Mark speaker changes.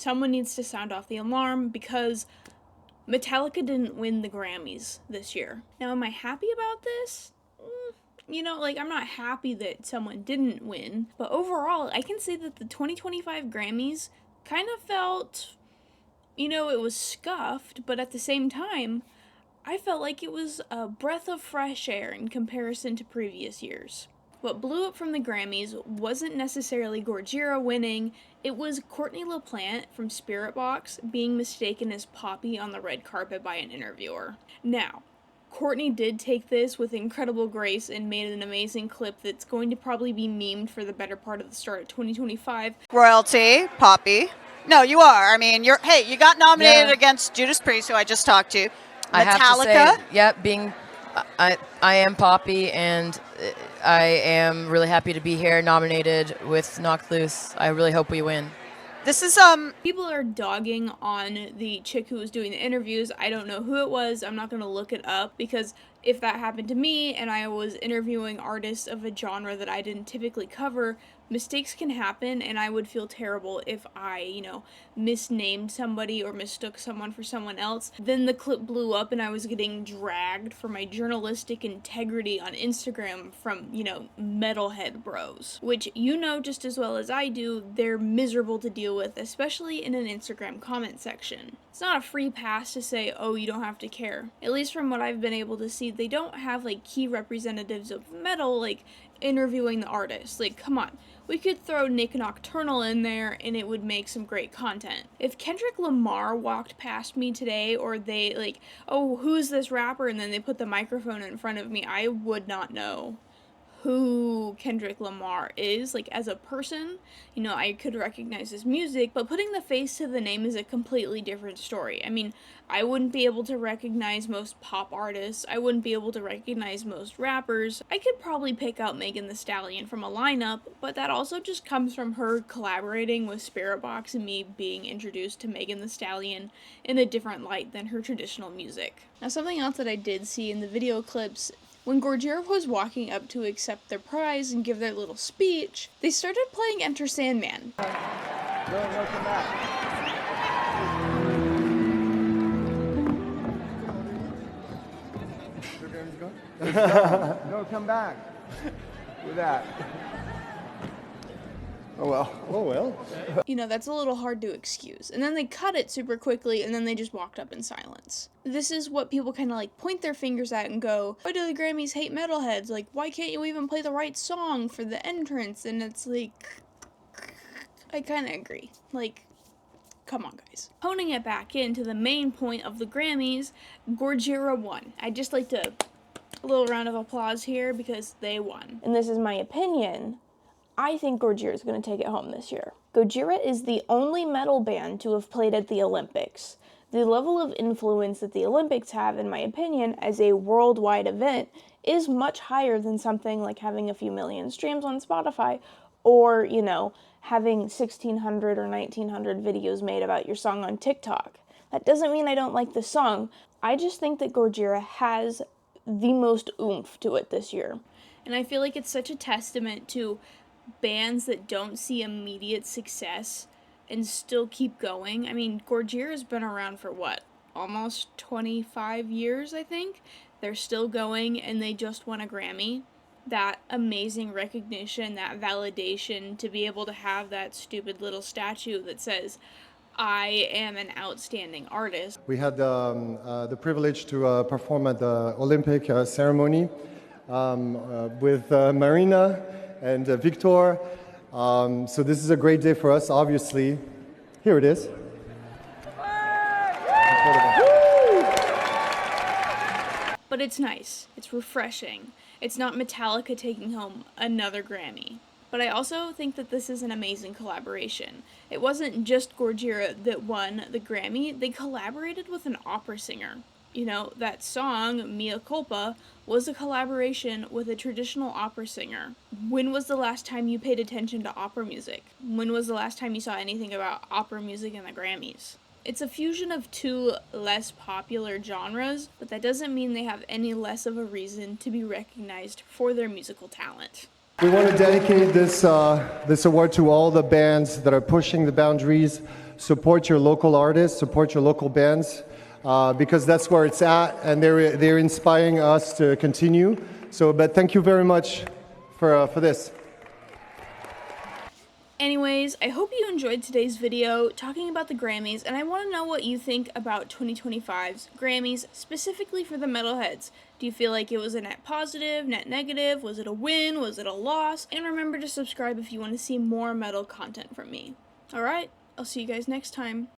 Speaker 1: someone needs to sound off the alarm because Metallica didn't win the Grammys this year. Now, am I happy about this? I'm not happy that someone didn't win, but overall, I can say that the 2025 Grammys kind of felt, it was scuffed, but at the same time, I felt like it was a breath of fresh air in comparison to previous years. What blew up from the Grammys wasn't necessarily GOJIRA winning, it was Courtney LaPlante from Spirit Box being mistaken as Poppy on the red carpet by an interviewer. Now, Courtney did take this with incredible grace and made an amazing clip that's going to probably be memed for the better part of the start of 2025.
Speaker 2: Royalty, Poppy. No, you are. I mean, you got nominated against Judas Priest, who I just talked to. Metallica.
Speaker 3: I have to say, I am Poppy, and I am really happy to be here, nominated with Knocked Loose. I really hope we win.
Speaker 2: This is
Speaker 1: People are dogging on the chick who was doing the interviews. I don't know who it was. I'm not going to look it up, because if that happened to me and I was interviewing artists of a genre that I didn't typically cover, mistakes can happen, and I would feel terrible if I, misnamed somebody or mistook someone for someone else. Then the clip blew up and I was getting dragged for my journalistic integrity on Instagram from, metalhead bros. Which, just as well as I do, they're miserable to deal with, especially in an Instagram comment section. It's not a free pass to say, oh, you don't have to care. At least from what I've been able to see, they don't have, key representatives of metal, interviewing the artist. Come on. We could throw Nick Nocturnal in there and it would make some great content. If Kendrick Lamar walked past me today, or they, oh, who's this rapper? And then they put the microphone in front of me, I would not know who Kendrick Lamar is, as a person. I could recognize his music, but putting the face to the name is a completely different story. I mean, I wouldn't be able to recognize most pop artists, I wouldn't be able to recognize most rappers. I could probably pick out Megan Thee Stallion from a lineup, but that also just comes from her collaborating with Spirit Box and me being introduced to Megan Thee Stallion in a different light than her traditional music. Now, something else that I did see in the video clips, when GOJIRA was walking up to accept their prize and give their little speech, they started playing Enter Sandman.
Speaker 4: No, come back. No, come back. With that. Oh well. Oh well.
Speaker 1: That's a little hard to excuse. And then they cut it super quickly, and then they just walked up in silence. This is what people kind of point their fingers at and go, why do the Grammys hate metalheads? Why can't you even play the right song for the entrance? And it's I kind of agree. Come on, guys. Honing it back into the main point of the Grammys, GOJIRA won. I'd just like to, a little round of applause here because they won. And this is my opinion. I think GOJIRA is going to take it home this year. GOJIRA is the only metal band to have played at the Olympics. The level of influence that the Olympics have, in my opinion, as a worldwide event, is much higher than something like having a few million streams on Spotify, or, having 1,600 or 1,900 videos made about your song on TikTok. That doesn't mean I don't like the song. I just think that GOJIRA has the most oomph to it this year. And I feel like it's such a testament to bands that don't see immediate success and still keep going. I mean, GOJIRA's been around for almost 25 years, I think. They're still going, and they just won a Grammy. That amazing recognition, that validation, to be able to have that stupid little statue that says, I am an outstanding artist.
Speaker 4: We had the privilege to perform at the Olympic ceremony with Marina and Victor. So this is a great day for us, obviously. Here it is.
Speaker 1: But it's nice. It's refreshing. It's not Metallica taking home another Grammy. But I also think that this is an amazing collaboration. It wasn't just GOJIRA that won the Grammy. They collaborated with an opera singer. That song, Mea Culpa, was a collaboration with a traditional opera singer. When was the last time you paid attention to opera music? When was the last time you saw anything about opera music in the Grammys? It's a fusion of two less popular genres, but that doesn't mean they have any less of a reason to be recognized for their musical talent.
Speaker 4: We want to dedicate this award to all the bands that are pushing the boundaries support your local artists, support your local bands, because that's where it's at, and they're inspiring us to continue. So, but thank you very much for this.
Speaker 1: Anyways, I hope you enjoyed today's video talking about the Grammys, and I want to know what you think about 2025's Grammys, specifically for the metalheads. Do you feel like it was a net positive, net negative? Was it a win? Was it a loss? And remember to subscribe if you want to see more metal content from me. Alright, I'll see you guys next time.